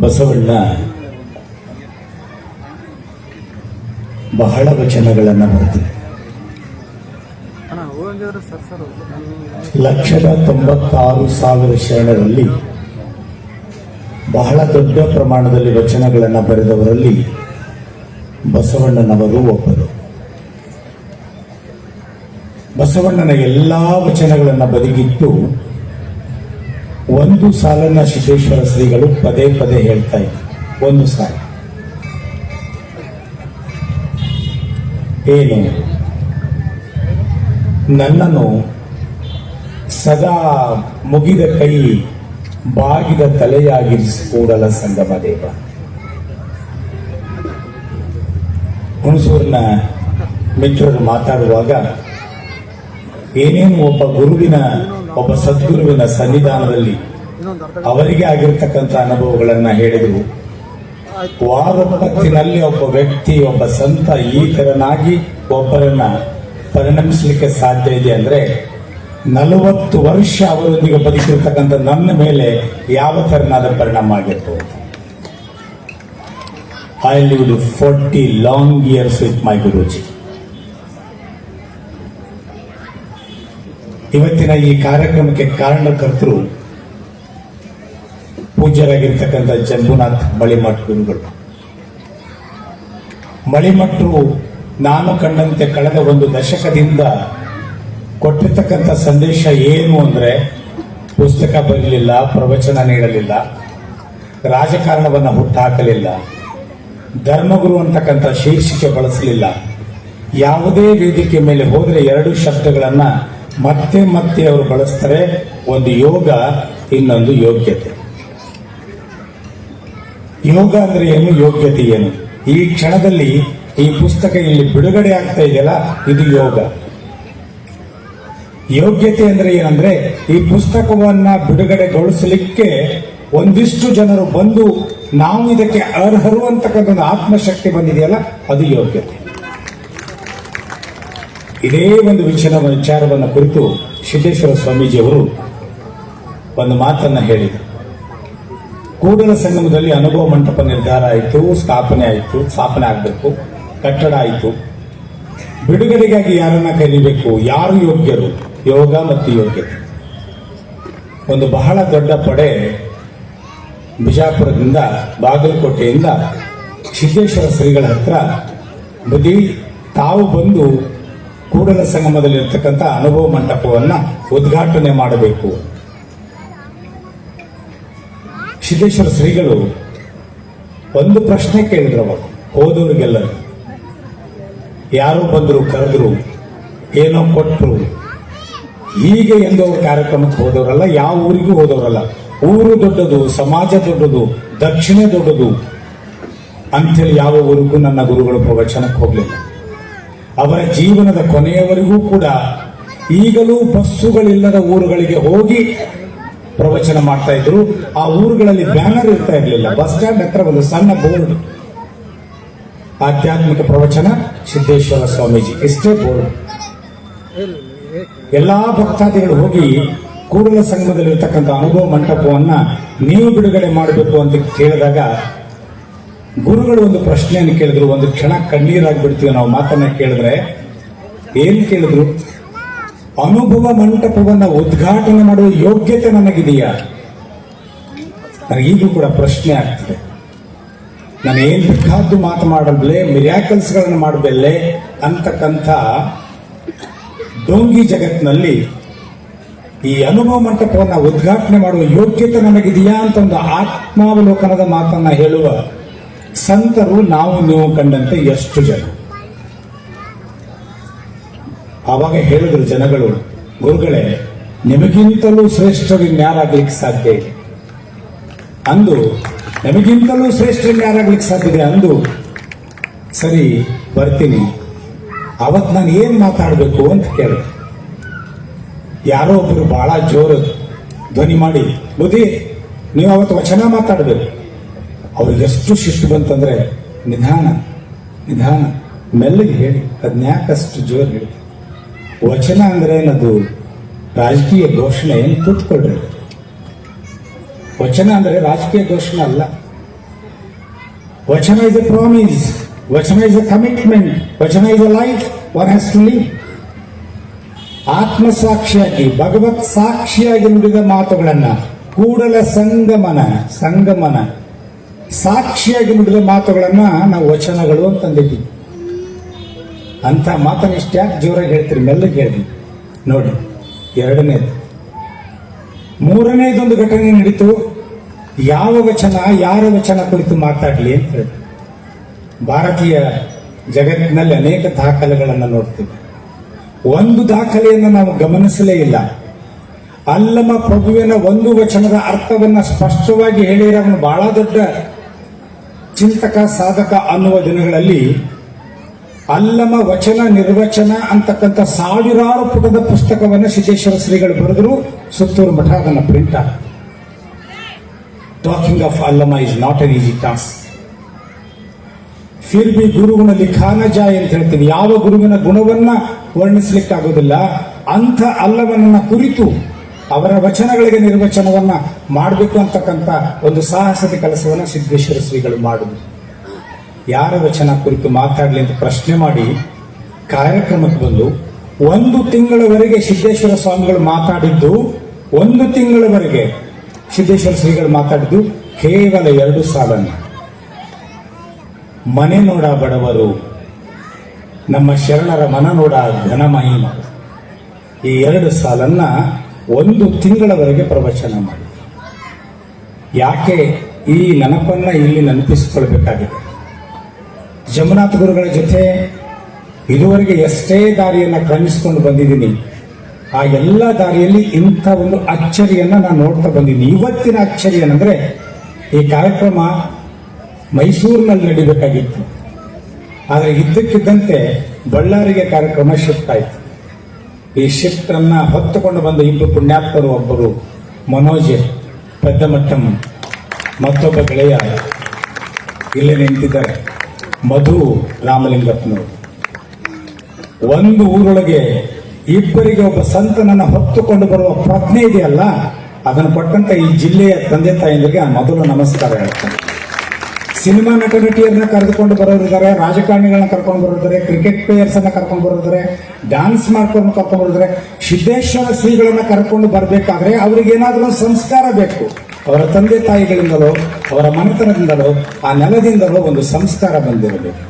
ಬಸವಣ್ಣ ಬಹಳ ವಚನಗಳನ್ನು ಬರೆದಿದೆ. 1,96,000 ಶರಣರಲ್ಲಿ ಬಹಳ ದೊಡ್ಡ ಪ್ರಮಾಣದಲ್ಲಿ ವಚನಗಳನ್ನು ಬರೆದವರಲ್ಲಿ ಬಸವಣ್ಣನವರು ಒಬ್ಬರು. ಬಸವಣ್ಣನ ಎಲ್ಲಾ ವಚನಗಳನ್ನು ಬದಿಗಿಟ್ಟು ಒಂದು ಸಾಲನ್ನ ಸಿದ್ದೇಶ್ವರ ಶ್ರೀಗಳು ಪದೇ ಪದೇ ಹೇಳ್ತಾ ಇದ್ರು. ಒಂದು ಸಾಲ ಏನು? ನನ್ನನ್ನು ಸದಾ ಮುಗಿದ ಕೈ ಬಾಗಿದ ತಲೆಯಾಗಿರಿಸಿ ಕೂಡಲ ಸಂಗಮ ದೇವ. ಹುಣಸೂರಿನ ಮಿತ್ರರು ಮಾತಾಡುವಾಗ ಏನೇನು ಒಬ್ಬ ಸದ್ಗುರುವಿನ ಸನ್ನಿಧಾನದಲ್ಲಿ ಅವರಿಗೆ ಆಗಿರತಕ್ಕಂಥ ಅನುಭವಗಳನ್ನ ಹೇಳಿದರು. ವಾರೊಪ್ಪತ್ತಿನಲ್ಲಿ ಒಬ್ಬ ವ್ಯಕ್ತಿ, ಒಬ್ಬ ಸಂತ ಈ ತರನಾಗಿ ಒಬ್ಬರನ್ನ ಪರಿಣಮಿಸಲಿಕ್ಕೆ ಸಾಧ್ಯ ಇದೆ ಅಂದ್ರೆ 40 ವರ್ಷ ಅವರೊಂದಿಗೆ ಬದುಕಿರ್ತಕ್ಕಂಥ ನನ್ನ ಮೇಲೆ ಯಾವ ತರನಾದ ಪರಿಣಾಮ ಆಗಿರ್ತದೆ. I lived 40 long years with my Guruji. ಇವತ್ತಿನ ಈ ಕಾರ್ಯಕ್ರಮಕ್ಕೆ ಕಾರಣಕರ್ತರು ಪೂಜ್ಯರಾಗಿರ್ತಕ್ಕಂಥ ಜಂಬುನಾಥ್ ಮಳಿಮಠ್ ಗುರುಗಳು. ಮಳಿಮಠರು ನಾನು ಕಂಡಂತೆ ಕಳೆದ ಒಂದು ದಶಕದಿಂದ ಕೊಟ್ಟಿರ್ತಕ್ಕಂಥ ಸಂದೇಶ ಏನು ಅಂದ್ರೆ, ಪುಸ್ತಕ ಬರಲಿಲ್ಲ, ಪ್ರವಚನ ನೀಡಲಿಲ್ಲ, ರಾಜಕಾರಣವನ್ನು ಹುಟ್ಟುಹಾಕಲಿಲ್ಲ, ಧರ್ಮಗುರು ಅಂತಕ್ಕಂಥ ಶೀರ್ಷಿಕೆ ಬಳಸಲಿಲ್ಲ. ಯಾವುದೇ ವೇದಿಕೆ ಮೇಲೆ ಹೋದರೆ 2 ಶಬ್ದಗಳನ್ನ ಮತ್ತೆ ಮತ್ತೆ ಅವರು ಬಳಸ್ತಾರೆ. ಒಂದು ಯೋಗ, ಇನ್ನೊಂದು ಯೋಗ್ಯತೆ. ಯೋಗ ಅಂದ್ರೆ ಏನು, ಯೋಗ್ಯತೆ ಏನು? ಈ ಕ್ಷಣದಲ್ಲಿ ಈ ಪುಸ್ತಕ ಇಲ್ಲಿ ಬಿಡುಗಡೆ ಆಗ್ತಾ ಇದೆಯಲ್ಲ, ಇದು ಯೋಗ. ಯೋಗ್ಯತೆ ಅಂದ್ರೆ ಏನಂದ್ರೆ, ಈ ಪುಸ್ತಕವನ್ನ ಬಿಡುಗಡೆಗೊಳಿಸಲಿಕ್ಕೆ ಒಂದಿಷ್ಟು ಜನರು ಬಂದು ನಾವು ಇದಕ್ಕೆ ಅರ್ಹರು ಅಂತಕ್ಕಂಥ ಒಂದು ಆತ್ಮಶಕ್ತಿ ಬಂದಿದೆಯಲ್ಲ, ಅದು ಯೋಗ್ಯತೆ. ಇದೇ ಒಂದು ವಿಚಾರವನ್ನು ಕುರಿತು ಸಿದ್ದೇಶ್ವರ ಸ್ವಾಮೀಜಿಯವರು ಒಂದು ಮಾತನ್ನ ಹೇಳಿದರು. ಕೂಡಲ ಸಂಗಮದಲ್ಲಿ ಅನುಭವ ಮಂಟಪ ನಿರ್ಧಾರ ಆಯಿತು, ಸ್ಥಾಪನೆ ಆಗಬೇಕು, ಕಟ್ಟಡ ಆಯಿತು. ಬಿಡುಗಡೆಗಾಗಿ ಯಾರನ್ನ ಕರೀಬೇಕು, ಯಾರು ಯೋಗ್ಯರು? ಯೋಗ ಮತ್ತು ಯೋಗ್ಯತೆ. ಒಂದು ಬಹಳ ದೊಡ್ಡ ಪಡೆ ಬಿಜಾಪುರದಿಂದ, ಬಾಗಲಕೋಟೆಯಿಂದ ಸಿದ್ದೇಶ್ವರ ಶ್ರೀಗಳ ಹತ್ರ ಬುದ್ಧಿ ತಾವು ಬಂದು ಕೂಡಲ ಸಂಗಮದಲ್ಲಿರ್ತಕ್ಕಂಥ ಅನುಭವ ಮಂಟಪವನ್ನ ಉದ್ಘಾಟನೆ ಮಾಡಬೇಕು. ಸಿದ್ದೇಶ್ವರ ಶ್ರೀಗಳು ಒಂದು ಪ್ರಶ್ನೆ ಕೇಳಿದ್ರು ಅವಾಗ ಹೋದವರಿಗೆಲ್ಲರೂ. ಯಾರೋ ಬಂದರು, ಕರೆದ್ರು, ಏನೋ ಕೊಟ್ಟರು, ಹೀಗೆ ಎಂದವರು ಕಾರ್ಯಕ್ರಮಕ್ಕೆ ಹೋದವರಲ್ಲ, ಯಾವ ಊರಿಗೂ ಹೋದವರಲ್ಲ. ಊರು ದೊಡ್ಡದು, ಸಮಾಜ ದೊಡ್ಡದು, ದಕ್ಷಿಣೆ ದೊಡ್ಡದು ಅಂಥೇಳಿ ಯಾವ ಊರಿಗೂ ನನ್ನ ಗುರುಗಳು ಪ್ರವಚನಕ್ಕೆ ಹೋಗಲಿಲ್ಲ. ಅವರ ಜೀವನದ ಕೊನೆಯವರೆಗೂ ಕೂಡ ಈಗಲೂ ಬಸ್ಸುಗಳಿಲ್ಲದ ಊರುಗಳಿಗೆ ಹೋಗಿ ಪ್ರವಚನ ಮಾಡ್ತಾ ಇದ್ರು. ಆ ಊರುಗಳಲ್ಲಿ ಬ್ಯಾನರ್ ಇರ್ತಾ ಇರಲಿಲ್ಲ. ಬಸ್ ಸ್ಟ್ಯಾಂಡ್ ಹತ್ರ ಒಂದು ಸಣ್ಣ ಬೋರ್ಡ್, ಆಧ್ಯಾತ್ಮಿಕ ಪ್ರವಚನ ಸಿದ್ದೇಶ್ವರ ಸ್ವಾಮೀಜಿ, ಇಷ್ಟೇ ಬೋರ್ಡ್. ಎಲ್ಲಾ ಭಕ್ತಾದಿಗಳು ಹೋಗಿ ಕೂಡಲ ಸಂಗಮದಲ್ಲಿರ್ತಕ್ಕಂಥ ಅನುಭವ ಮಂಟಪವನ್ನ ನೀವು ಬಿಡುಗಡೆ ಮಾಡಬೇಕು ಅಂತ ಕೇಳಿದಾಗ ಗುರುಗಳು ಒಂದು ಪ್ರಶ್ನೆಯನ್ನು ಕೇಳಿದ್ರು. ಒಂದು ಕ್ಷಣ ಕಣ್ಣೀರಾಗ್ಬಿಡ್ತೀವಿ ನಾವು ಮಾತನ್ನ ಕೇಳಿದ್ರೆ. ಏನ್ ಕೇಳಿದ್ರು? ಅನುಭವ ಮಂಟಪವನ್ನ ಉದ್ಘಾಟನೆ ಮಾಡುವ ಯೋಗ್ಯತೆ ನನಗಿದೆಯಾ? ನನಗೀಗೂ ಕೂಡ ಪ್ರಶ್ನೆ ಆಗ್ತದೆ. ನಾನು ಏನ್ ಬೇಕಾದ್ದು ಮಾತು ಮಾಡಬಲ್ಲೆ, ಮಿರಾಕಲ್ಸ್ಗಳನ್ನು ಮಾಡಬಲ್ಲೆ ಅಂತಕ್ಕಂಥ ಡೋಂಗಿ ಜಗತ್ತಿನಲ್ಲಿ ಈ ಅನುಭವ ಮಂಟಪವನ್ನ ಉದ್ಘಾಟನೆ ಮಾಡುವ ಯೋಗ್ಯತೆ ನನಗಿದೆಯಾ ಅಂತ ಒಂದು ಆತ್ಮಾವಲೋಕನದ ಮಾತನ್ನ ಹೇಳುವ ಸಂತರು ನಾವು ನೀವು ಕಂಡಂತೆ ಎಷ್ಟು ಜನ. ಆವಾಗ ಹೇಳಿದ್ರು ಜನಗಳು, ಗುರುಗಳೇ ನಿಮಗಿಂತಲೂ ಶ್ರೇಷ್ಠರಿನ್ಯಾರಾಗ್ಲಿಕ್ಕೆ ಸಾಧ್ಯ ಇದೆ ಅಂದು, ನಮಗಿಂತಲೂ ಶ್ರೇಷ್ಠರಿನ್ಯಾರಾಗ್ಲಿಕ್ಕೆ ಸಾಧ್ಯ ಇದೆ ಅಂದು, ಸರಿ ಬರ್ತೀನಿ. ಅವತ್ತು ನಾನು ಏನ್ ಮಾತಾಡಬೇಕು ಅಂತ ಕೇಳಿದೆ. ಯಾರೋ ಒಬ್ಬರು ಬಹಳ ಜೋರು ಧ್ವನಿ ಮಾಡಿ, ಬುದ್ಧಿ ನೀವು ಅವತ್ತು ವಚನ ಮಾತಾಡಬೇಕು. ಅವ್ರಿಗೆ ಎಷ್ಟು ಶಿಷ್ಟು ಬಂತಂದ್ರೆ, ನಿಧಾನ ನಿಧಾನ ಮೆಲ್ಲಗೆ ಹೇಳಿ, ಅದನ್ಯಾಕಷ್ಟು ಜೋರು ಹೇಳಿ. ವಚನ ಅಂದ್ರೆ ಏನದು? ರಾಜಕೀಯ ಘೋಷಣೆ ಏನು? ಕೂತ್ಕೊಳ್ರಿ. ವಚನ ಅಂದ್ರೆ ರಾಜಕೀಯ ಘೋಷಣೆ ಅಲ್ಲ. Vachana is a promise, vachana is a commitment, vachana is a life one has to live. ಆತ್ಮಸಾಕ್ಷಿಯಾಗಿ ಭಗವತ್ ಸಾಕ್ಷಿಯಾಗಿ ನುಡಿದ ಮಾತುಗಳನ್ನ ಕೂಡಲ ಸಂಗಮನ ಸಾಕ್ಷಿಯಾಗಿ ನುಡಿದ ಮಾತುಗಳನ್ನ ನಾವು ವಚನಗಳು ಅಂತಂದಿದ್ದೀವಿ. ಅಂತ ಮಾತನ್ನ ಇಷ್ಟ್ಯಾಕೆ ಜೋರಾಗಿ ಹೇಳ್ತೀರಿ? ಮೆಲ್ಲಗೆ ಹೇಳ್ರಿ. ನೋಡಿ, ಎರಡನೇದು. ಮೂರನೇದೊಂದು ಘಟನೆ ನಡೀತು. ಯಾವ ವಚನ ಯಾರ ವಚನ ಕುರಿತು ಮಾತಾಡಲಿ ಅಂತ ಹೇಳಿ ಭಾರತೀಯ ಜಗತ್ತಿನಲ್ಲಿ ಅನೇಕ ದಾಖಲೆಗಳನ್ನು ನೋಡ್ತೀವಿ. ಒಂದು ದಾಖಲೆಯನ್ನು ನಾವು ಗಮನಿಸಲೇ ಇಲ್ಲ. ಅಲ್ಲಮ ಪ್ರಭುವಿನ ಒಂದು ವಚನದ ಅರ್ಥವನ್ನ ಸ್ಪಷ್ಟವಾಗಿ ಹೇಳಿರೋ ಅವನು ಬಹಳ ದೊಡ್ಡ ಚಿಂತಕ ಸಾಧಕ ಅನ್ನುವ ದಿನಗಳಲ್ಲಿ ಅಲ್ಲಮ ವಚನ ನಿರ್ವಚನ ಅಂತಕ್ಕಂಥ ಸಾವಿರಾರು ಪುಟದ ಪುಸ್ತಕವನ್ನು ಸಿದ್ದೇಶ್ವರ ಶ್ರೀಗಳು ಬರೆದರು. ಸುತ್ತೂರು ಮಠ ಅದನ್ನು ಪ್ರಿಂಟ್ ಆಗ. Talking of Allama is not an easy task. ಫಿರ್ ಬಿ ಗುರುಗುಣ ಲಿಖಾನ ಜಾಯ್ ಅಂತ ಹೇಳ್ತೀನಿ. ಯಾವ ಗುರುವಿನ ಗುಣವನ್ನ ವರ್ಣಿಸಲಿಕ್ಕಾಗೋದಿಲ್ಲ. ಅಂಥ ಅಲ್ಲಮನನ್ನ ಕುರಿತು ಅವರ ವಚನಗಳಿಗೆ ನಿರ್ವಚನವನ್ನ ಮಾಡಬೇಕು ಅಂತಕ್ಕಂಥ ಒಂದು ಸಾಹಸದ ಕೆಲಸವನ್ನ ಸಿದ್ದೇಶ್ವರ ಶ್ರೀಗಳು ಮಾಡಿದ್ರು. ಯಾರ ವಚನ ಕುರಿತು ಮಾತಾಡಲಿ ಅಂತ ಪ್ರಶ್ನೆ ಮಾಡಿ ಕಾರ್ಯಕ್ರಮಕ್ಕೆ ಬಂದು 1 ತಿಂಗಳವರೆಗೆ ಸಿದ್ದೇಶ್ವರ ಸ್ವಾಮಿಗಳು ಮಾತಾಡಿದ್ದು, 1 ತಿಂಗಳವರೆಗೆ ಸಿದ್ದೇಶ್ವರ ಶ್ರೀಗಳು ಮಾತಾಡಿದ್ದು ಕೇವಲ 2 ಸಾಲನ್ನು. ಮನೆ ನೋಡ ಬಡವರು, ನಮ್ಮ ಶರಣರ ಮನ ನೋಡ ಘನಮಹಿಮ. ಈ 2 ಸಾಲನ್ನ 1 ತಿಂಗಳವರೆಗೆ ಪ್ರವಚನ ಮಾಡಿ. ಯಾಕೆ ಈ ನೆನಪನ್ನ ಇಲ್ಲಿ ನೆನಪಿಸಿಕೊಳ್ಬೇಕಾಗಿದೆ? ಜಮನಾಥ ಗುರುಗಳ ಜೊತೆ ಇದುವರೆಗೆ ಎಷ್ಟೇ ದಾರಿಯನ್ನು ಕ್ರಮಿಸಿಕೊಂಡು ಬಂದಿದ್ದೀನಿ, ಆ ಎಲ್ಲ ದಾರಿಯಲ್ಲಿ ಇಂಥ ಒಂದು ಅಚ್ಚರಿಯನ್ನ ನಾನು ನೋಡ್ತಾ ಬಂದಿದ್ದೀನಿ. ಇವತ್ತಿನ ಅಚ್ಚರಿ ಏನಂದ್ರೆ, ಈ ಕಾರ್ಯಕ್ರಮ ಮೈಸೂರಿನಲ್ಲಿ ನಡಿಬೇಕಾಗಿತ್ತು. ಆದರೆ ಇದ್ದಕ್ಕಿದ್ದಂತೆ ಬಳ್ಳಾರಿಗೆ ಕಾರ್ಯಕ್ರಮ ಶಿಫ್ಟ್ ಆಯಿತು. ಈ ಶಿಫ್ಟ್ ಅನ್ನ ಹೊತ್ತುಕೊಂಡು ಬಂದ 2 ಪುಣ್ಯಾತ್ಮರು, ಒಬ್ಬರು ಮನೋಜ್ ಪೆದ್ದಮಟ್ಟಂ, ಮತ್ತೊಬ್ಬ ಗೆಳೆಯ ಇಲ್ಲೇ ನಿಂತಿದ್ದಾರೆ ಮಧು ರಾಮಲಿಂಗಪ್ಪನವರು. ಒಂದು ಊರೊಳಗೆ ಇಬ್ಬರಿಗೆ ಒಬ್ಬ ಸಂತನನ್ನ ಹೊತ್ತುಕೊಂಡು ಬರುವ ಪ್ರಜ್ಞೆ ಇದೆಯಲ್ಲ, ಅದನ್ನು ಕೊಟ್ಟಂತ ಈ ಜಿಲ್ಲೆಯ ತಂದೆ ತಾಯಿಗಳಿಗೆ ಮೊದಲು ನಮಸ್ಕಾರ ಹೇಳ್ತಾರೆ. ಸಿನಿಮಾ ನಟ ನಟಿಯರನ್ನ ಕರೆದುಕೊಂಡು ಬರೋರಿದ್ದಾರೆ, ರಾಜಕಾರಣಿಗಳನ್ನ ಕರ್ಕೊಂಡು ಬರೋದಾರೆ, ಕ್ರಿಕೆಟ್ ಪ್ಲೇಯರ್ಸ್ ಅನ್ನ ಕರ್ಕೊಂಡು ಬರೋದಾರೆ, ಡ್ಯಾನ್ಸ್ ಮಾಡ್ಕೊಂಡು ಕರ್ಕೊಂಡು ಬರೋದಾರೆ. ಸಿದ್ದೇಶ್ವರ ಶ್ರೀಗಳನ್ನ ಕರ್ಕೊಂಡು ಬರಬೇಕಾದ್ರೆ ಅವ್ರಿಗೆ ಏನಾದರೂ ಒಂದು ಸಂಸ್ಕಾರ ಬೇಕು. ಅವರ ತಂದೆ ತಾಯಿಗಳಿಂದಲೋ ಅವರ ಮನೆತನದಿಂದಲೋ ಆ ನೆಲದಿಂದಲೋ ಒಂದು ಸಂಸ್ಕಾರ ಬಂದಿರಬೇಕು.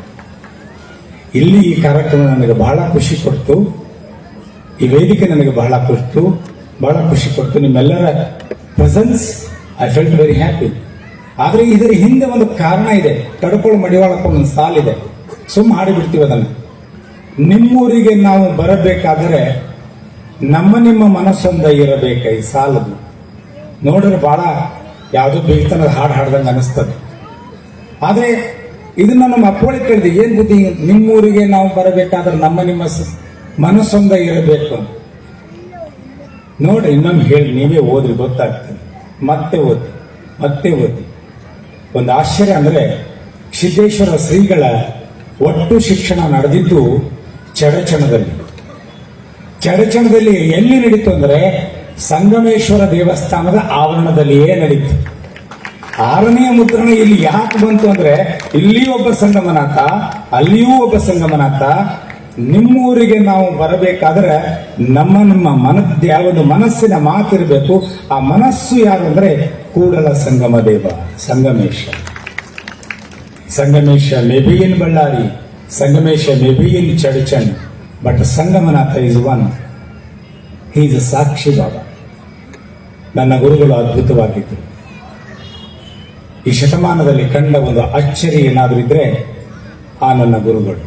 ಇಲ್ಲಿ ಈ ಕಾರ್ಯಕ್ರಮ ನನಗೆ ಬಹಳ ಖುಷಿ ಕೊಡ್ತು. ಈ ವೇದಿಕೆ ನನಗೆ ಬಹಳ ಖುಷಿ ಕೊಡ್ತು. ನಿಮ್ಮೆಲ್ಲರ presence I felt very happy. ಆದ್ರೆ ಇದರ ಹಿಂದೆ ಒಂದು ಕಾರಣ ಇದೆ. ತಡ್ಕೊಳ್ಳೋ ಮಡಿವಾಳಪ್ಪ ಒಂದು ಸಾಲಿದೆ, ಸುಮ್ಮ ಹಾಡಿಬಿಡ್ತೀವಿ ಅದನ್ನು. ನಿಮ್ಮೂರಿಗೆ ನಾವು ಬರಬೇಕಾದರೆ ನಿಮ್ಮ ಮನಸ್ಸೊಂದ ಇರಬೇಕ. ಈ ಸಾಲದು ನೋಡಿದ್ರೆ ಬಹಳ ಯಾವುದೋ ಬೇಳ್ತನದ ಹಾಡು ಹಾಡ್ದಂಗೆ ಅನಿಸ್ತದೆ. ಆದ್ರೆ ಇದನ್ನ ನಮ್ಮ ಅಪ್ಪಳಿಗೆ ಕೇಳಿದೆ, ಏನ್ ಬುದ್ಧಿ, ನಿಮ್ಮೂರಿಗೆ ನಾವು ಬರಬೇಕಾದ್ರೆ ನಿಮ್ಮ ಮನಸ್ಸೊಂದ ಇರಬೇಕು. ನೋಡ್ರಿ, ಇನ್ನೊಮ್ಮೆ ಹೇಳಿ, ನೀವೇ ಓದ್ರಿ, ಗೊತ್ತಾಗ್ತದೆ. ಮತ್ತೆ ಓದಿ. ಒಂದು ಆಶ್ಚರ್ಯ ಅಂದ್ರೆ, ಸಿದ್ದೇಶ್ವರ ಶ್ರೀಗಳ ಒಟ್ಟು ಶಿಕ್ಷಣ ನಡೆದಿದ್ದು ಚಡಚಣದಲ್ಲಿ ಎಲ್ಲಿ ನಡೀತು ಅಂದ್ರೆ ಸಂಗಮೇಶ್ವರ ದೇವಸ್ಥಾನದ ಆವರಣದಲ್ಲಿಯೇ ನಡೀತು. 6ನೇ ಮುದ್ರಣ ಇಲ್ಲಿ ಯಾಕೆ ಬಂತು ಅಂದ್ರೆ, ಇಲ್ಲಿ ಒಬ್ಬ ಸಂಗಮನಾಥ, ಅಲ್ಲಿಯೂ ಒಬ್ಬ ಸಂಗಮನಾಥ. ನಿಮ್ಮೂರಿಗೆ ನಾವು ಬರಬೇಕಾದ್ರೆ ನಮ್ಮ ಯಾವುದು ಮನಸ್ಸಿನ ಮಾತಿರಬೇಕು. ಆ ಮನಸ್ಸು ಯಾರಂದ್ರೆ Kudala Sangama Deva Sangamesha may be in Ballari, Sangamesha may be in Chadchan, but Sanganatha is one. He is sakshi baba. ನನ್ನ ಗುರುಗಳು ಅದ್ಭುತವಾಗಿದ್ದರು. ಈ ಶತಮಾನದಲ್ಲಿ ಕಂಡ ಒಂದು ಅಚ್ಚರಿ ಏನಾದರೂ ಇದ್ರೆ ಆ ನನ್ನ ಗುರುಗಳು.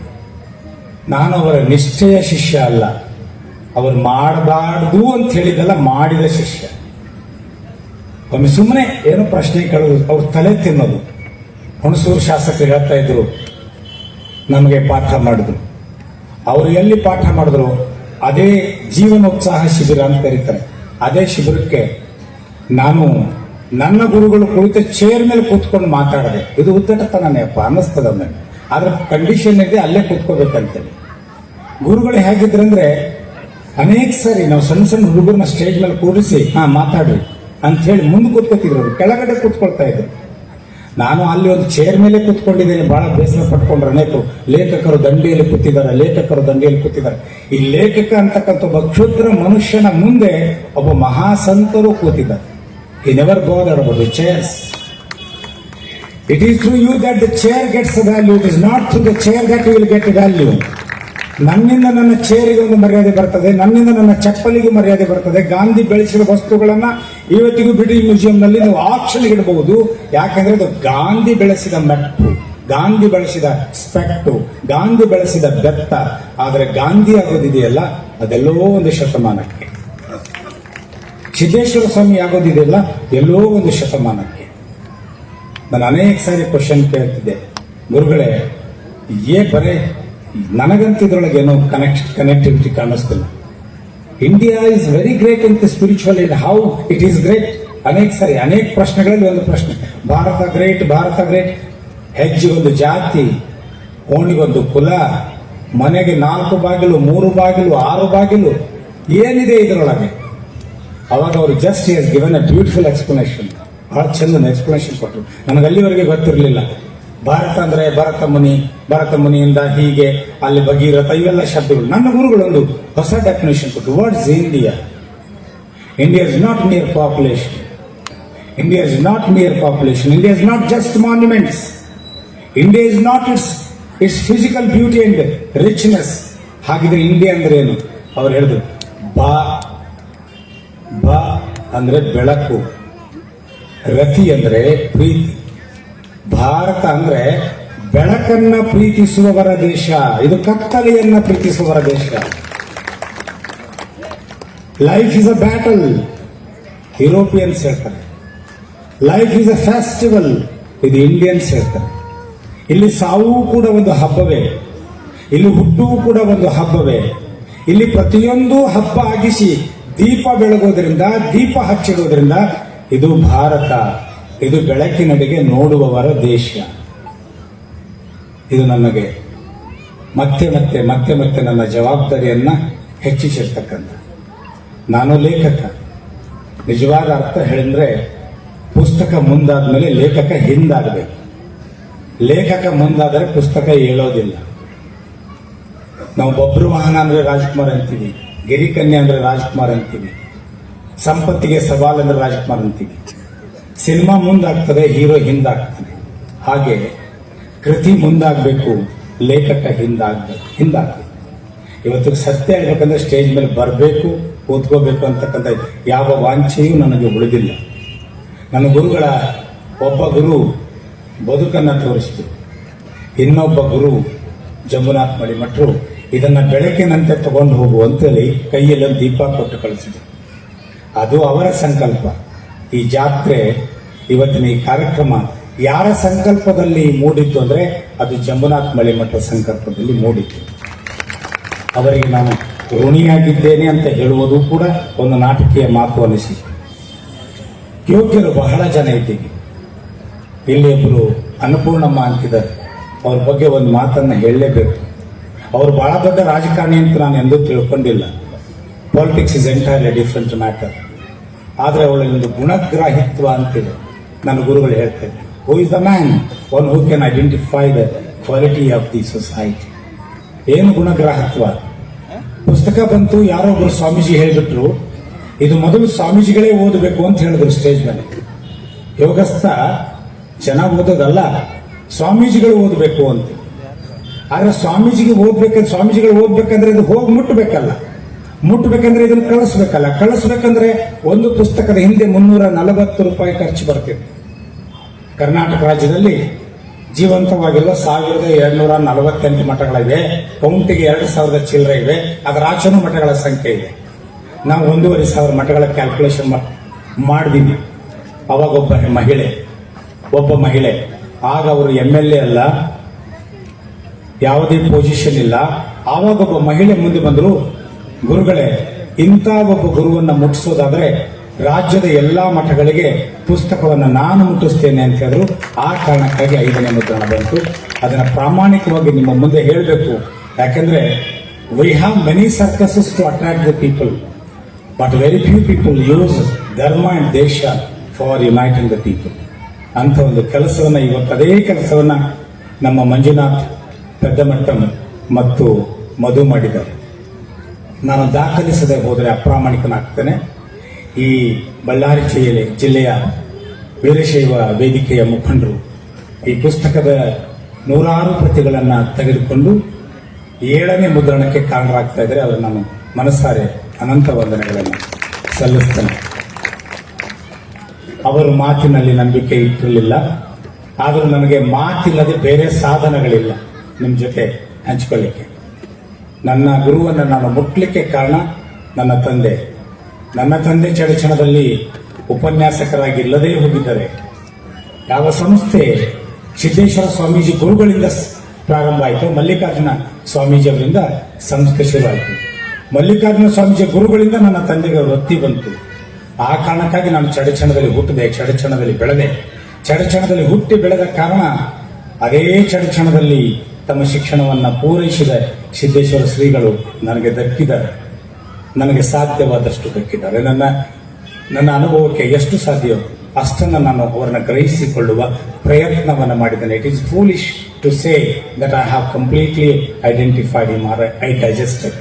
ನಾನು ಅವರ ನಿಷ್ಠೆಯ ಶಿಷ್ಯ ಅಲ್ಲ, ಅವರು ಮಾಡಬಾರ್ದು ಅಂತ ಹೇಳಿದಲ್ಲ, ಮಾಡಿದ ಶಿಷ್ಯ. ಒಮ್ಮೆ ಸುಮ್ಮನೆ ಏನೋ ಪ್ರಶ್ನೆ ಕೇಳೋದು, ಅವ್ರ ತಲೆ ತಿನ್ನೋದು. ಹುಣಸೂರು ಶಾಸಕರು ಹೇಳ್ತಾ ಇದ್ರು, ನಮಗೆ ಪಾಠ ಮಾಡಿದ್ರು. ಅವರು ಎಲ್ಲಿ ಪಾಠ ಮಾಡಿದ್ರು ಅದೇ ಜೀವನೋತ್ಸಾಹ ಶಿಬಿರ ಅಂತ ಕರೀತಾರೆ. ಅದೇ ಶಿಬಿರಕ್ಕೆ ನಾನು ನನ್ನ ಗುರುಗಳು ಕುಳಿತ ಚೇರ್ ಮೇಲೆ ಕೂತ್ಕೊಂಡು ಮಾತಾಡಿದೆ. ಇದು ಉದ್ದಟತನನೇ ಅಪ್ಪ ಅನ್ನಿಸ್ತದ ನನಗೆ. ಆದ್ರೆ ಕಂಡೀಷನ್ ಇದೆ, ಅಲ್ಲೇ ಕೂತ್ಕೋಬೇಕಂತೇಳಿ. ಗುರುಗಳು ಹೇಗಿದ್ರಂದ್ರೆ, ಅನೇಕ ಸಾರಿ ನಾವು ಸಣ್ಣ ಹುಡುಗರನ್ನ ಸ್ಟೇಜ್ ಮೇಲೆ ಕೂರಿಸಿ ಮಾತಾಡಿ ಅಂತ ಹೇಳಿ ಮುಂದೆ ಕೂತ್ಕೋತಿದ್ರು. ಅವರು ಕೆಳಗಡೆ ಕೂತ್ಕೊಳ್ತಾ ಇದ್ರು. ನಾನು ಅಲ್ಲಿ ಒಂದು ಚೇರ್ ಮೇಲೆ ಕೂತ್ಕೊಂಡಿದ್ದೇನೆ, ಬಹಳ ಬೇಸರ ಪಟ್ಕೊಂಡ್ರೆ ಅನೇಕರು ಲೇಖಕರು ದಂಡಿಯಲ್ಲಿ ಕೂತಿದ್ದಾರೆ. ಈ ಲೇಖಕ ಅಂತಕ್ಕಂಥ ಒಬ್ಬ ಕ್ಷುದ್ರ ಮನುಷ್ಯನ ಮುಂದೆ ಒಬ್ಬ ಮಹಾಸಂತರು ಕೂತಿದ್ದಾರೆ. He never bothered about the chairs. It is through you that the chair gets the value. It is not through the chair that you will get value. ನನ್ನಿಂದ ನನ್ನ ಚೇರಿಗೆ ಒಂದು ಮರ್ಯಾದೆ ಬರ್ತದೆ, ನನ್ನಿಂದ ನನ್ನ ಚಪ್ಪಲಿಗೂ ಮರ್ಯಾದೆ ಬರ್ತದೆ. ಗಾಂಧಿ ಬೆಳೆಸಿದ ವಸ್ತುಗಳನ್ನ ಇವತ್ತಿಗೂ ಬ್ರಿಟಿಷ್ ಮ್ಯೂಸಿಯಂನಲ್ಲಿ ನೀವು ಆಕ್ಷನ್ ಇಡಬಹುದು. ಯಾಕಂದ್ರೆ ಅದು ಗಾಂಧಿ ಬೆಳೆಸಿದ ಮೆಟ್ಟು, ಗಾಂಧಿ ಬೆಳೆಸಿದ ಸ್ಪೆಕ್ಟು, ಗಾಂಧಿ ಬೆಳೆಸಿದ ಬೆತ್ತ. ಆದರೆ ಗಾಂಧಿ ಆಗೋದಿದೆಯಲ್ಲ ಅದೆಲ್ಲೋ ಒಂದು ಶತಮಾನಕ್ಕೆ, ಸಿದ್ದೇಶ್ವರ ಸ್ವಾಮಿ ಆಗೋದಿದೆಯಲ್ಲ ಎಲ್ಲೋ ಒಂದು ಶತಮಾನಕ್ಕೆ. ನಾನು ಅನೇಕ ಸಾರಿ ಕ್ವಶನ್ ಕೇಳ್ತಿದ್ದೆ, ಗುರುಗಳೇ ಬರೇ ನನಗಂತ ಇದ್ರೊಳಗೆ ಏನೋ ಕನೆಕ್ಟಿವಿಟಿ ಕಾಣಿಸ್ತಿಲ್ಲ. ಇಂಡಿಯಾ ಇಸ್ ವೆರಿ ಗ್ರೇಟ್ ಅಂತ spiritual in how it is great. ಅನೇಕ ಪ್ರಶ್ನೆಗಳಲ್ಲಿ ಒಂದು ಪ್ರಶ್ನೆ, ಭಾರತ ಗ್ರೇಟ್, ಹೆಜ್ಜೆಗೊಂದು ಜಾತಿ, ಓಣಿಗೊಂದು ಕುಲ, ಮನೆಗೆ 4 ಬಾಗಿಲು, 3 ಬಾಗಿಲು, 6 ಬಾಗಿಲು, ಏನಿದೆ ಇದರೊಳಗೆ? ಅವಾಗ ಅವರು just has given a beautiful explanation, ಬಹಳ ಚಂದನ ಎಕ್ಸ್ಪ್ಲನೇಷನ್ ಕೊಟ್ಟರು. ನನಗೆ ಅಲ್ಲಿವರೆಗೆ ಗೊತ್ತಿರಲಿಲ್ಲ. ಭಾರತ ಅಂದ್ರೆ ಭರತ ಮುನಿಯಿಂದ ಹೀಗೆ, ಅಲ್ಲಿ ಭಗೀರಥ, ಇವೆಲ್ಲ ಶಬ್ದಗಳು. ನನ್ನ ಗುರುಗಳೊಂದು ಹೊಸ ಡೆಫಿನೇಷನ್ ಕೊಟ್ಟರು. What is India? India is not mere population. India is not just monuments. India is not its physical beauty and richness. ಹಾಗಿದ್ರೆ ಇಂಡಿಯಾ ಅಂದ್ರೆ ಏನು? ಅವ್ರು ಹೇಳಿದ್ರು, ಬಾ ಅಂದ್ರೆ ಬೆಳಕು, ರತಿ ಅಂದ್ರೆ ಪ್ರೀತಿ. ಭಾರತ ಅಂದ್ರೆ ಬೆಳಕನ್ನ ಪ್ರೀತಿಸುವವರ ದೇಶ, ಇದು ಕತ್ತಲೆಯನ್ನ ಪ್ರೀತಿಸುವವರ ದೇಶ. Life is a battle, Europeans ಹೇಳ್ತಾರೆ. ಲೈಫ್ ಇಸ್ ಅ ಫೆಸ್ಟಿವಲ್, ಇದು ಇಂಡಿಯನ್ಸ್ ಹೇಳ್ತಾರೆ. ಇಲ್ಲಿ ಸಾವು ಕೂಡ ಒಂದು ಹಬ್ಬವೇ, ಇಲ್ಲಿ ಹುಟ್ಟುವು ಕೂಡ ಒಂದು ಹಬ್ಬವೇ. ಇಲ್ಲಿ ಪ್ರತಿಯೊಂದು ಹಬ್ಬ ಆಗಿಸಿ ದೀಪ ಬೆಳಗೋದ್ರಿಂದ, ದೀಪ ಹಚ್ಚಿಡೋದ್ರಿಂದ ಇದು ಭಾರತ, ಇದು ಬೆಳಕಿನಡೆಗೆ ನೋಡುವವರ ದೇಶ. ಇದು ನನಗೆ ಮತ್ತೆ ನನ್ನ ಜವಾಬ್ದಾರಿಯನ್ನ ಹೆಚ್ಚಿಸಿರ್ತಕ್ಕಂಥ. ನಾನು ಲೇಖಕ, ನಿಜವಾದ ಅರ್ಥ ಹೇಳಿದ್ರೆ ಪುಸ್ತಕ ಮುಂದಾದ್ಮೇಲೆ ಲೇಖಕ ಹಿಂದಾಗಬೇಕು. ಲೇಖಕ ಮುಂದಾದರೆ ಪುಸ್ತಕ ಹೇಳೋದಿಲ್ಲ. ನಾವು ಬೊಬ್ರು ವಾಹನ ಅಂದ್ರೆ ರಾಜ್ಕುಮಾರ್ ಅಂತೀವಿ, ಗಿರಿಕನ್ಯಾ ಅಂದ್ರೆ ರಾಜ್ಕುಮಾರ್ ಅಂತೀವಿ, ಸಂಪತ್ತಿಗೆ ಸವಾಲ್ ಅಂದ್ರೆ ರಾಜ್ಕುಮಾರ್ ಅಂತೀವಿ. ಸಿನಿಮಾ ಮುಂದಾಗ್ತದೆ, ಹೀರೋ ಹಿಂದಾಗ್ತಾನೆ. ಹಾಗೆ ಕೃತಿ ಮುಂದಾಗಬೇಕು, ಲೇಖಕ ಹಿಂದಾಗಬೇಕು. ಇವತ್ತು ಸತ್ಯ ಹೇಳ್ಬೇಕಂದ್ರೆ ಸ್ಟೇಜ್ ಮೇಲೆ ಬರಬೇಕು, ಕೂತ್ಕೋಬೇಕು ಅಂತಕ್ಕಂಥ ಯಾವ ವಾಂಛೆಯೂ ನನಗೆ ಉಳಿದಿಲ್ಲ. ನನ್ನ ಗುರುಗಳ ಒಬ್ಬ ಗುರು ಬದುಕನ್ನ ತೋರಿಸಿದ್ರು, ಇನ್ನೊಬ್ಬ ಗುರು ಜಂಬುನಾಥ್ ಮಳಿಮಠರು ಇದನ್ನ ಬೆಳಕಿನಂತೆ ತಗೊಂಡು ಹೋಗು ಅಂತೇಳಿ ಕೈಯಲ್ಲಿ ದೀಪ ಕೊಟ್ಟು ಕಳಿಸಿದ್ರು. ಅದು ಅವರ ಸಂಕಲ್ಪ. ಈ ಜಾತ್ರೆ, ಇವತ್ತಿನ ಈ ಕಾರ್ಯಕ್ರಮ ಯಾರ ಸಂಕಲ್ಪದಲ್ಲಿ ಮೂಡಿತ್ತು ಅಂದ್ರೆ ಅದು ಜಂಬುನಾಥ್ ಮಳಿಮಠ ಸಂಕಲ್ಪದಲ್ಲಿ ಮೂಡಿತ್ತು. ಅವರಿಗೆ ನಾನು ಋಣಿಯಾಗಿದ್ದೇನೆ ಅಂತ ಹೇಳುವುದು ಕೂಡ ಒಂದು ನಾಟಕೀಯ ಮಾತು ಅನಿಸಿ. ಯೋಗ್ಯರು ಬಹಳ ಜನ ಇದ್ದೀವಿ. ಇಲ್ಲಿ ಒಬ್ಬರು ಅನ್ನಪೂರ್ಣಮ್ಮ ಅಂತಿದ್ದಾರೆ, ಅವ್ರ ಬಗ್ಗೆ ಒಂದು ಮಾತನ್ನ ಹೇಳಲೇಬೇಕು. ಅವರು ಬಹಳ ದೊಡ್ಡ ರಾಜಕಾರಣಿ ಅಂತ ನಾನು ಎಂದೂ ತಿಳ್ಕೊಂಡಿಲ್ಲ. Politics is entirely different matter. ಆದರೆ ಅವಳಲ್ಲಿ ಒಂದು ಗುಣಗ್ರಾಹಿತ್ವ ಅಂತಿದೆ. ನನ್ನ ಗುರುಗಳು ಹೇಳ್ತಾರೆ, who is the man one who can identify the quality of the society. ಏನು ಗುಣಗ್ರಾಹತ್ವ? ಪುಸ್ತಕ ಬಂತು, ಯಾರೊಬ್ಬರು ಸ್ವಾಮೀಜಿ ಹೇಳಿಬಿಟ್ರು, ಇದು ಮೊದಲು ಸ್ವಾಮೀಜಿಗಳೇ ಓದಬೇಕು ಅಂತ ಹೇಳಿದ್ರು ಸ್ಟೇಜ್ ಮೇಲೆ. ಯೋಗಸ್ಥ ಜನ ಓದೋದಲ್ಲ, ಸ್ವಾಮೀಜಿಗಳು ಓದಬೇಕು ಅಂತ. ಆದ್ರೆ ಸ್ವಾಮೀಜಿಗಳು ಓದ್ಬೇಕಂದ್ರೆ ಇದು ಹೋಗಿ ಮುಟ್ಟಬೇಕಂದ್ರೆ ಇದನ್ನು ಕಳಿಸ್ಬೇಕಂದ್ರೆ ಒಂದು ಪುಸ್ತಕದ ಹಿಂದೆ 340 ರೂಪಾಯಿ ಖರ್ಚು ಬರ್ತಿದೆ. ಕರ್ನಾಟಕ ರಾಜ್ಯದಲ್ಲಿ ಜೀವಂತವಾಗಿರುವ 1248 ಮಠಗಳಿವೆ. ಕೌಂಟಿಗೆ 2000 ಚಿಲ್ಲರೆ ಇವೆ. ಅದರ ಆಚೆನೂ ಮಠಗಳ ಸಂಖ್ಯೆ ಇದೆ. ನಾವು 1500 ಮಠಗಳ ಕ್ಯಾಲ್ಕುಲೇಷನ್ ಮಾಡಿದೀವಿ. ಅವಾಗ ಒಬ್ಬ ಮಹಿಳೆ ಆಗ ಅವರು MLA ಅಲ್ಲ, ಯಾವುದೇ ಪೊಸಿಷನ್ ಇಲ್ಲ. ಆವಾಗ ಒಬ್ಬ ಮಹಿಳೆ ಮುಂದೆ ಬಂದರು, ಗುರುಗಳೇ, ಇಂಥ ಒಬ್ಬ ಗುರುವನ್ನ ಮುಟ್ಟಿಸೋದಾದ್ರೆ ರಾಜ್ಯದ ಎಲ್ಲಾ ಮಠಗಳಿಗೆ ಪುಸ್ತಕವನ್ನು ನಾನು ಮುಟ್ಟಿಸ್ತೇನೆ ಅಂತ ಹೇಳಿದ್ರು. ಆ ಕಾರಣಕ್ಕಾಗಿ 5ನೇ ಮುದ್ರಣ ಬಂತು. ಅದನ್ನ ಪ್ರಾಮಾಣಿಕವಾಗಿ ನಿಮ್ಮ ಮುಂದೆ ಹೇಳಬೇಕು. ಯಾಕಂದ್ರೆ we have many circuses to attract the people, but very few people use dharma and desha for uniting the people. ಅಂತ ಒಂದು ಕೆಲಸವನ್ನ ಇವತ್ತು ಅದೇ ಕೆಲಸವನ್ನ ನಮ್ಮ ಮಂಜುನಾಥ್ ಪೆದ್ದಮಠಂ ಮತ್ತು ಮಧು ಮಾಡಿದ್ದಾರೆ. ನಾನು ದಾಖಲಿಸದೆ ಹೋದರೆ ಅಪ್ರಾಮಾಣಿಕನಾಗ್ತೇನೆ. ಈ ಬಳ್ಳಾರಿ ಜಿಲ್ಲೆಯ ವೀರಶೈವ ವೇದಿಕೆಯ ಮುಖಂಡರು ಈ ಪುಸ್ತಕದ 100 ಪ್ರತಿಗಳನ್ನು ತೆಗೆದುಕೊಂಡು 7ನೇ ಮುದ್ರಣಕ್ಕೆ ಕಾರಣರಾಗ್ತಾ ಇದ್ದಾರೆ. ಅವರು ನಾನು ಮನಸಾರೆ ಅನಂತ ವಂದನೆಗಳನ್ನು ಸಲ್ಲಿಸ್ತೇನೆ. ಅವರು ಮಾತಿನಲ್ಲಿ ನಂಬಿಕೆ ಇಟ್ಟಿರಲಿಲ್ಲ, ಆದರೂ ನನಗೆ ಮಾತಿಲ್ಲದೆ ಬೇರೆ ಸಾಧನಗಳಿಲ್ಲ ನಿಮ್ಮ ಜೊತೆ ಹಂಚಿಕೊಳ್ಳಿಕ್ಕೆ. ನನ್ನ ಗುರುವನ್ನು ನಾನು ಮುಟ್ಲಿಕ್ಕೆ ಕಾರಣ ನನ್ನ ತಂದೆ. ನನ್ನ ತಂದೆ ಚಡಚಣದಲ್ಲಿ ಉಪನ್ಯಾಸಕರಾಗಿ ಇಲ್ಲದೇ ಹೋಗಿದ್ದರೆ ಯಾವ ಸಂಸ್ಥೆ ಸಿದ್ದೇಶ್ವರ ಸ್ವಾಮೀಜಿ ಗುರುಗಳಿಂದ ಪ್ರಾರಂಭ ಆಯಿತು, ಮಲ್ಲಿಕಾರ್ಜುನ ಸ್ವಾಮೀಜಿ ಅವರಿಂದ ಸಂಸ್ಥೆ ಶುರುವಾಯಿತು. ಮಲ್ಲಿಕಾರ್ಜುನ ಸ್ವಾಮೀಜಿ ಗುರುಗಳಿಂದ ನನ್ನ ತಂದೆಗೆ ವೃತ್ತಿ ಬಂತು. ಆ ಕಾರಣಕ್ಕಾಗಿ ನಾನು ಚಡಚಣದಲ್ಲಿ ಹುಟ್ಟಿದೆ, ಚಡಚಣದಲ್ಲಿ ಬೆಳೆದೆ. ಚಡಚಣದಲ್ಲಿ ಹುಟ್ಟಿ ಬೆಳೆದ ಕಾರಣ ಅದೇ ಚಡಚಣದಲ್ಲಿ ತಮ್ಮ ಶಿಕ್ಷಣವನ್ನು ಪೂರೈಸಿದ ಸಿದ್ದೇಶ್ವರ ಶ್ರೀಗಳು ನನಗೆ ದಕ್ಕಿದ್ದಾರೆ, ನನಗೆ ಸಾಧ್ಯವಾದಷ್ಟು ದಕ್ಕಿದ್ದಾರೆ. ನನ್ನ ಅನುಭವಕ್ಕೆ ಎಷ್ಟು ಸಾಧ್ಯವೋ ಅಷ್ಟನ್ನು ನಾನು ಅವರನ್ನು ಗ್ರಹಿಸಿಕೊಳ್ಳುವ ಪ್ರಯತ್ನವನ್ನು ಮಾಡಿದ್ದೇನೆ. It is foolish to say that I have completely identified him or I digested.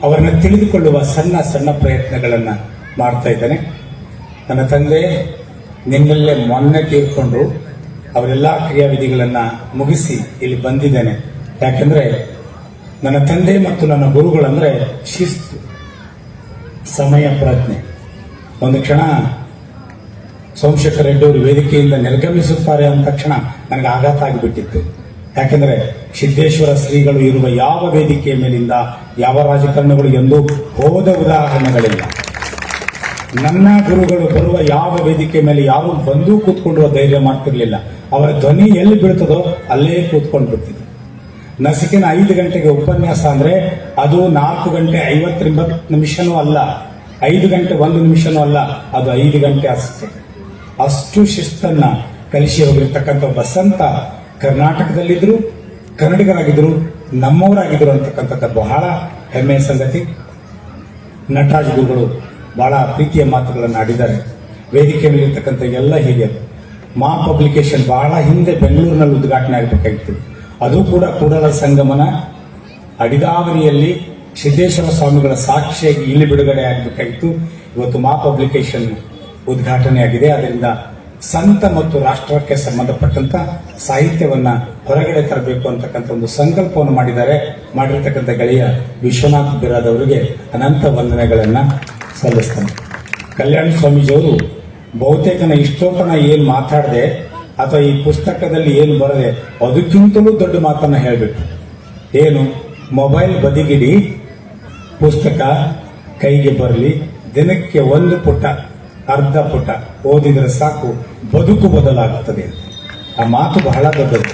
ಅವರನ್ನು ತಿಳಿದುಕೊಳ್ಳುವ ಸಣ್ಣ ಸಣ್ಣ ಪ್ರಯತ್ನಗಳನ್ನು ಮಾಡ್ತಾ ಇದ್ದೇನೆ. ನನ್ನ ತಂದೆ ನಿನ್ನಲ್ಲೇ ಮೊನ್ನೆ ತೀರ್ಕೊಂಡ್ರು. ಅವರೆಲ್ಲ ಕ್ರಿಯಾವಿಧಿಗಳನ್ನು ಮುಗಿಸಿ ಇಲ್ಲಿ ಬಂದಿದ್ದೇನೆ. ಯಾಕೆಂದ್ರೆ ನನ್ನ ತಂದೆ ಮತ್ತು ನನ್ನ ಗುರುಗಳಂದ್ರೆ ಶಿಸ್ತು, ಸಮಯ ಪ್ರಜ್ಞೆ. ಒಂದು ಕ್ಷಣ ಸೋಮಶೇಖರ್ ರೆಡ್ಡಿ ಅವರು ವೇದಿಕೆಯಿಂದ ನಿರ್ಗಮಿಸುತ್ತಾರೆ ಅಂದ ತಕ್ಷಣ ನನಗೆ ಆಘಾತ ಆಗಿಬಿಟ್ಟಿತ್ತು. ಯಾಕೆಂದ್ರೆ ಸಿದ್ದೇಶ್ವರ ಶ್ರೀಗಳು ಇರುವ ಯಾವ ವೇದಿಕೆಯ ಮೇಲಿಂದ ಯಾವ ರಾಜಕಾರಣಿಗಳು ಎಂದೂ ಹೋದ ಉದಾಹರಣೆಗಳಿಲ್ಲ. ನನ್ನ ಗುರುಗಳು ಬರುವ ಯಾವ ವೇದಿಕೆ ಮೇಲೆ ಯಾರು ಬಂದೂ ಕೂತ್ಕೊಳ್ಳುವ ಧೈರ್ಯ ಮಾಡ್ತಿರ್ಲಿಲ್ಲ. ಅವರ ಧ್ವನಿ ಎಲ್ಲಿ ಬೀಳ್ತದೋ ಅಲ್ಲೇ ಕೂತ್ಕೊಂಡು ಬಿಡ್ತಿದ್ರು. ನಸಿಕಿನ 5 ಗಂಟೆಗೆ ಉಪನ್ಯಾಸ ಅಂದ್ರೆ ಅದು 4 ಗಂಟೆ 50 ನಿಮಿಷನೂ ಅಲ್ಲ, 5 ಗಂಟೆ 1 ನಿಮಿಷನೂ ಅಲ್ಲ, ಅದು 5 ಗಂಟೆ ಅಷ್ಟೇ. ಅಷ್ಟು ಶಿಸ್ತನ್ನ ಕಲಿಸಿ ಹೋಗಿರ್ತಕ್ಕಂಥ ಒಬ್ಬ ಸಂತ ಕರ್ನಾಟಕದಲ್ಲಿದ್ರು, ಕನ್ನಡಿಗರಾಗಿದ್ರು, ನಮ್ಮವರಾಗಿದ್ರು ಅಂತಕ್ಕಂಥದ್ದು ಬಹಳ ಹೆಮ್ಮೆಯ ಸಂಗತಿ. ನಟರಾಜ್ ಗುರುಗಳು ಬಹಳ ಪ್ರೀತಿಯ ಮಾತುಗಳನ್ನು ಆಡಿದ್ದಾರೆ. ವೇದಿಕೆ ಮೇಲಿರ್ತಕ್ಕಂಥ ಎಲ್ಲ ಹೀಗೆ ಮಾ ಪಬ್ಲಿಕೇಶನ್ ಬಹಳ ಹಿಂದೆ ಬೆಂಗಳೂರಿನಲ್ಲಿ ಉದ್ಘಾಟನೆ ಆಗಬೇಕಾಗಿತ್ತು. ಅದು ಕೂಡ ಕೂಡಲ ಸಂಗಮನ ಅಡಿದಾವರಿಯಲ್ಲಿ ಸಿದ್ದೇಶ್ವರ ಸ್ವಾಮಿಗಳ ಸಾಕ್ಷಿಯಾಗಿ ಇಲ್ಲಿ ಬಿಡುಗಡೆ ಆಗಬೇಕಾಗಿತ್ತು. ಇವತ್ತು ಮಾ ಪಬ್ಲಿಕೇಶನ್ ಉದ್ಘಾಟನೆ ಆಗಿದೆ. ಅದರಿಂದ ಸಂತ ಮತ್ತು ರಾಷ್ಟ್ರಕ್ಕೆ ಸಂಬಂಧಪಟ್ಟಂತ ಸಾಹಿತ್ಯವನ್ನ ಹೊರಗಡೆ ತರಬೇಕು ಅಂತಕ್ಕಂಥ ಒಂದು ಸಂಕಲ್ಪವನ್ನು ಮಾಡಿರ್ತಕ್ಕಂಥ ಗೆಳೆಯ ವಿಶ್ವನಾಥ್ ಬಿರಾದ್ ಅವರಿಗೆ ಅನಂತ ವಂದನೆಗಳನ್ನ ಸಲ್ಲಿಸ್ತಾನೆ. ಕಲ್ಯಾಣ ಸ್ವಾಮೀಜಿಯವರು ಬಹುತೇಕನ ಇಷ್ಟೋತನ ಏನ್ ಮಾತಾಡದೆ ಅಥವಾ ಈ ಪುಸ್ತಕದಲ್ಲಿ ಏನು ಬರದೆ ಅದಕ್ಕಿಂತಲೂ ದೊಡ್ಡ ಮಾತನ್ನ ಹೇಳಬೇಕು. ಏನು, ಮೊಬೈಲ್ ಬದಿಗಿಡಿ, ಪುಸ್ತಕ ಕೈಗೆ ಬರಲಿ, ದಿನಕ್ಕೆ 1 ಪುಟ ಅರ್ಧ ಪುಟ ಓದಿದ್ರೆ ಸಾಕು, ಬದುಕು ಬದಲಾಗುತ್ತದೆ. ಆ ಮಾತು ಬಹಳ ದೊಡ್ಡದು.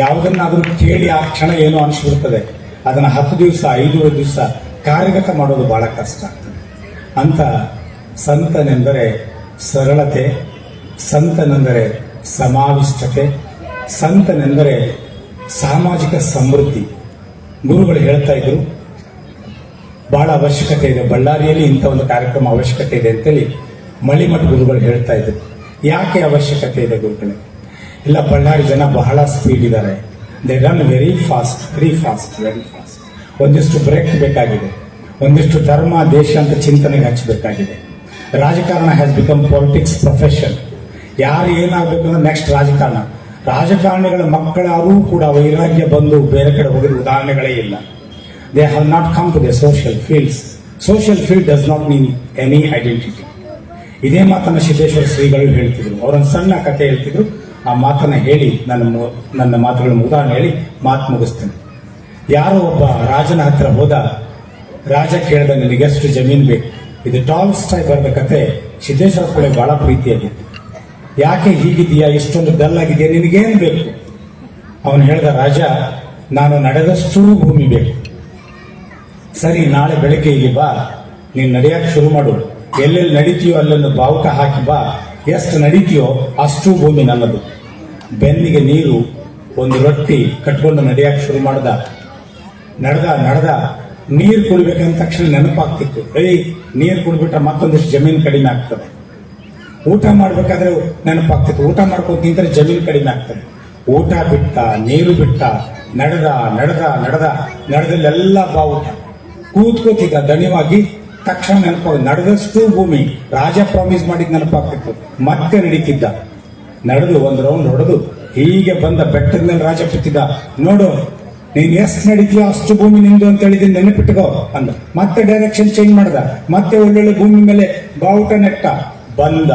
ಯಾವುದನ್ನಾದ್ರೂ ಕೇಳಿ ಆ ಕ್ಷಣ ಏನೋ ಅನಿಸ್ಬಿಡ್ತದೆ, ಅದನ್ನ 10 ದಿವಸ 5 ದಿವಸ ಕಾರ್ಯಗತ ಮಾಡೋದು ಬಹಳ ಕಷ್ಟ ಆಗ್ತದೆ. ಅಂತ ಸಂತನೆಂದರೆ ಸರಳತೆ, ಸಂತನೆಂದರೆ ಸಮಾವಿಷ್ಟತೆ, ಸಂತನೆಂದರೆ ಸಾಮಾಜಿಕ ಸಮೃದ್ಧಿ. ಗುರುಗಳು ಹೇಳ್ತಾ ಇದ್ರು ಬಹಳ ಅವಶ್ಯಕತೆ ಇದೆ, ಬಳ್ಳಾರಿಯಲ್ಲಿ ಇಂಥ ಒಂದು ಕಾರ್ಯಕ್ರಮ ಅವಶ್ಯಕತೆ ಇದೆ ಅಂತೇಳಿ ಮಳಿಮಠ ಗುರುಗಳು ಹೇಳ್ತಾ ಇದ್ರು. ಯಾಕೆ ಅವಶ್ಯಕತೆ ಇದೆ ಗುರುಗಳೇ? ಇಲ್ಲ, ಬಳ್ಳಾರಿ ಜನ ಬಹಳ ಸ್ಪೀಡ್ ಇದ್ದಾರೆ. They run very fast. ಒಂದಿಷ್ಟು ಬ್ರೇಕ್ ಬೇಕಾಗಿದೆ, ಒಂದಿಷ್ಟು ಧರ್ಮ ದೇಶ ಅಂತ ಚಿಂತನೆಗೆ ಹಚ್ಚಬೇಕಾಗಿದೆ. ರಾಜಕಾರಣ ಹ್ಯಾಸ್ ಬಿಕಮ್ ಪಾಲಿಟಿಕ್ಸ್ ಪ್ರೊಫೆಷನ್. ಯಾರು ಏನಾಗಬೇಕು ಅಂದ್ರೆ ನೆಕ್ಸ್ಟ್ ರಾಜಕಾರಣಿಗಳ ಮಕ್ಕಳಾರೂ ಕೂಡ ವೈರಾಗ್ಯ ಬಂದು ಬೇರೆ ಕಡೆ ಹೋಗಿದ ಉದಾಹರಣೆಗಳೇ ಇಲ್ಲ. They have not come to the social fields. Social field does not mean any identity. ಇದೇ ಮಾತನ್ನ ಸಿದ್ದೇಶ್ವರ ಶ್ರೀಗಳು ಹೇಳ್ತಿದ್ರು. ಅವರೊಂದು ಸಣ್ಣ ಕಥೆ ಹೇಳ್ತಿದ್ರು. ಆ ಮಾತನ್ನ ಹೇಳಿ ನನ್ನ ಮಾತುಗಳನ್ನು ಉದಾಹರಣೆ ಹೇಳಿ ಮಾತು ಮುಗಿಸ್ತೇನೆ. ಯಾರೋ ಒಬ್ಬ ರಾಜನ ಹತ್ರ ಹೋದ. ರಾಜ ಕೇಳಿದ, ನಿನಗೆ ಎಷ್ಟು ಜಮೀನು ಬೇಕು? ಇದು ಟಾಲ್ಸ್ಟಾಯ್ ಬರೆದ ಕತೆ. ಸಿದ್ದೇಶ್ವರ ಕೂಡ ಬಹಳ ಪ್ರೀತಿಯಾಗಿತ್ತು. ಯಾಕೆ ಹೀಗಿದೆಯಾ, ಇಷ್ಟೊಂದು ಡಲ್ ಆಗಿದೆಯಾ, ನಿನಗೇನು ಬೇಕು? ಅವನು ಹೇಳ್ದ, ರಾಜ, ನಾನು ನಡೆದಷ್ಟು ಭೂಮಿ ಬೇಕು. ಸರಿ, ನಾಳೆ ಬೆಳಗ್ಗೆ ಇಲ್ಲಿ ಬಾ, ನೀನು ನಡೆಯಕ್ಕೆ ಶುರು ಮಾಡು. ಎಲ್ಲೆಲ್ಲಿ ನಡೀತೀಯೋ ಅಲ್ಲೊಂದು ಬಾವುಟ ಹಾಕಿ ಬಾ. ಎಷ್ಟು ನಡೀತೀಯೋ ಅಷ್ಟು ಭೂಮಿ ನನ್ನದು. ಬೆನ್ನಿಗೆ ನೀರು, ಒಂದು ರೊಟ್ಟಿ ಕಟ್ಕೊಂಡು ನಡೆಯಕ್ಕೆ ಶುರು ಮಾಡ್ದ. ನಡೆದ ನೀರು ಕುಡಿಬೇಕಂದ ತಕ್ಷಣ ನೆನಪಾಗ್ತಿತ್ತು, ನೀರು ಕುಡಿಬಿಟ್ರೆ ಮತ್ತೊಂದಿಷ್ಟು ಜಮೀನು ಕಡಿಮೆ ಆಗ್ತದೆ. ಊಟ ಮಾಡ್ಬೇಕಾದ್ರೆ ನೆನಪಾಗ್ತಿತ್ತು. ಊಟ ಮಾಡ್ಕೊಂಡು ತಿಂದ್ರೆ ಜಮೀನು ಕಡಿಮೆ ಆಗ್ತದೆ. ಊಟ ಬಿಟ್ಟ, ನೀರು ಬಿಟ್ಟ, ನಡೆದಲ್ಲೆಲ್ಲ ಬಾವುಟ ಕೂತ್ಕೋತಿದ್ದ ದಣಿವಾಗಿ. ತಕ್ಷಣ ನೆನಪಾಗ ನಡೆದಷ್ಟು ಭೂಮಿ ರಾಜ ಪ್ರಾಮಿಸ್ ಮಾಡಿದ್ ನೆನಪಾಗ್ತಿತ್ತು. ಮತ್ತೆ ನಡೀತಿದ್ದ. ನಡೆದು ಒಂದು ರೌಂಡ್ ಹೊಡೆದು ಹೀಗೆ ಬಂದ ಬೆಟ್ಟದ ಮೇಲೆ ರಾಜ ಕೂತಿದ್ದ. ನೋಡು, ನೀನ್ ಎಷ್ಟು ನಡೀತೀಯೋ ಅಷ್ಟು ಭೂಮಿ ನಿಂದು ಅಂತ ಹೇಳಿದ್ದೀನಿ, ನೆನಪಿಟ್ಕೋ ಅಂದ. ಮತ್ತೆ ಡೈರೆಕ್ಷನ್ ಚೇಂಜ್ ಮಾಡ್ದ. ಮತ್ತೆ ಒಳ್ಳೊಳ್ಳೆ ಭೂಮಿ ಮೇಲೆ ಬಾವುಟ ನೆಟ್ಟ. ಬಂದ.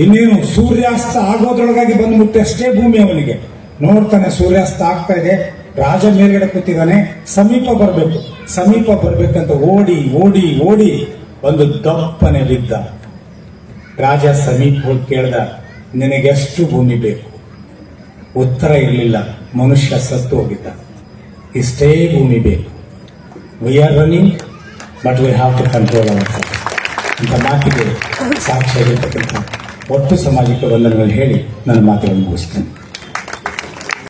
ಇನ್ನೇನು ಸೂರ್ಯಾಸ್ತ ಆಗೋದ್ರೊಳಗಾಗಿ ಬಂದ್ಬಿಟ್ಟು ಅಷ್ಟೇ ಭೂಮಿ ಅವನಿಗೆ. ನೋಡ್ತಾನೆ ಸೂರ್ಯಾಸ್ತ ಆಗ್ತಾ ಇದೆ. ರಾಜ ಮೇಲ್ಗಡೆ ಕೂತಿದ್ದಾನೆ. ಸಮೀಪ ಬರ್ಬೇಕಂತ ಓಡಿ ಓಡಿ ಓಡಿ ಒಂದು ದಪ್ಪನೆ ಬಿದ್ದ. ರಾಜ ಸಮೀಪ ಹೋಗಿ ಕೇಳ್ದ, ನಿನಗೆಷ್ಟು ಭೂಮಿ ಬೇಕು? ಉತ್ತರ ಇರಲಿಲ್ಲ. ಮನುಷ್ಯ ಸತ್ತು ಹೋಗಿದ್ದ. ಇಷ್ಟೇ ಭೂಮಿ ಬೇಕು. We are running but we have to control our self ಅಂತ ಮಾತಿಗೆ ಸಾಕ್ಷಿಯಾಗಿರ್ತಕ್ಕಂಥ ಒಟ್ಟು ಸಮಾಜಕ್ಕೆ ವಂದನೆಗಳು ಹೇಳಿ ನನ್ನ ಮಾತುಗಳನ್ನು ಮುಗಿಸ್ತೇನೆ.